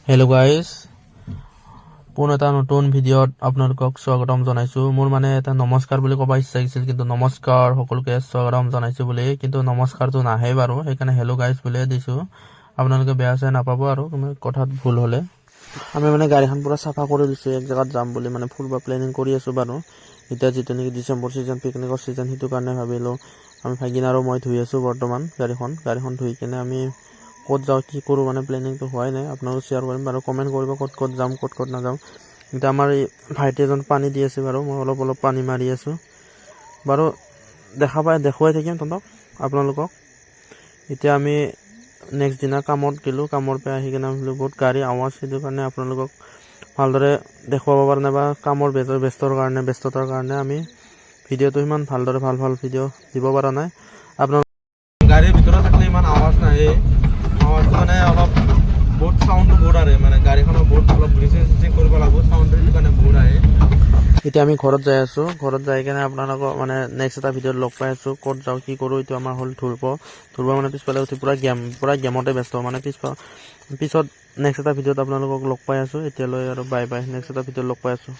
Hello' guys, পুনৰ এটা নতুন ভিডিঅ'ত আপোনালোকক স্বাগতম জনাইছোঁ। মোৰ মানে এটা নমস্কাৰ বুলি ক'ব ইচ্ছা হৈছিল, কিন্তু নমস্কাৰ সকলোকে স্বাগতম জনাইছোঁ বুলি, কিন্তু নমস্কাৰটো নাহে বাৰু, সেইকাৰণে হেল্ল' গাইজ বুলিয়ে দিছোঁ। আপোনালোকে বেয়া চেয়া নাপাব আৰু কথাত ভুল হ'লে। আমি মানে গাড়ীখন পূৰা চাফা কৰি দিছোঁ, এক জেগাত যাম বুলি মানে ফুৰিব প্লেনিং কৰি আছোঁ বাৰু। এতিয়া যিটো নেকি ডিচেম্বৰ ছিজন, পিকনিকৰ ছিজন, সেইটো কাৰণে ভাবিলোঁ আমি ভাগিন আৰু মই ধুই আছোঁ বৰ্তমান গাড়ীখন ধুই কিনে আমি ক'ত যাওঁ কি কৰোঁ মানে প্লেনিংটো হোৱাই নাই। আপোনালোকক শ্বেয়াৰ কৰিম বাৰু, কমেণ্ট কৰিব ক'ত যাম ক'ত নাযাওঁ। এতিয়া আমাৰ এই ভাইটি এজন পানী দি আছে বাৰু, মই অলপ পানী মাৰি আছোঁ বাৰু, দেখুৱাই থাকিম আপোনালোকক। এতিয়া আমি নেক্সট দিনা কামত গ'লোঁ, কামৰ পৰা আহি কিনে ভাবিলোঁ বহুত গাড়ী আৱাজ, সেইটো কাৰণে আপোনালোকক ভালদৰে দেখুৱাব পৰা নাই, বা কামৰ ব্যস্ততাৰ কাৰণে আমি ভিডিঅ'টো ইমান ভালদৰে ভাল ভিডিঅ' দিব পৰা নাই। আপোনালোক গাড়ীৰ ভিতৰত থাকিলে ইমান আৱাজ নাহে, আৱাজটো মানে অলপ বহুত চাউণ্ডটো বহুত আহে, মানে গাড়ীখনৰ বহুত অলপ গ্লিচিং কৰিব লাগিব, চাউণ্ডটো সেইটো কাৰণে বহুত আহে। এতিয়া আমি ঘৰত যাই আছোঁ, ঘৰত যাই কিনে আপোনালোকক মানে নেক্সট এটা ভিডিঅ'ত লগ পাই আছোঁ, ক'ত যাওঁ কি কৰোঁ। এইটো আমাৰ হ'ল ধুৰ্ব মানে পিছফালে উঠি পূৰা গেমতে ব্যস্ত, মানে পিছত নেক্সট এটা ভিডিঅ'ত আপোনালোকক লগ পাই আছোঁ। এতিয়ালৈ আৰু বাই বাই, নেক্সট এটা ভিডিঅ'ত লগ পাই আছোঁ।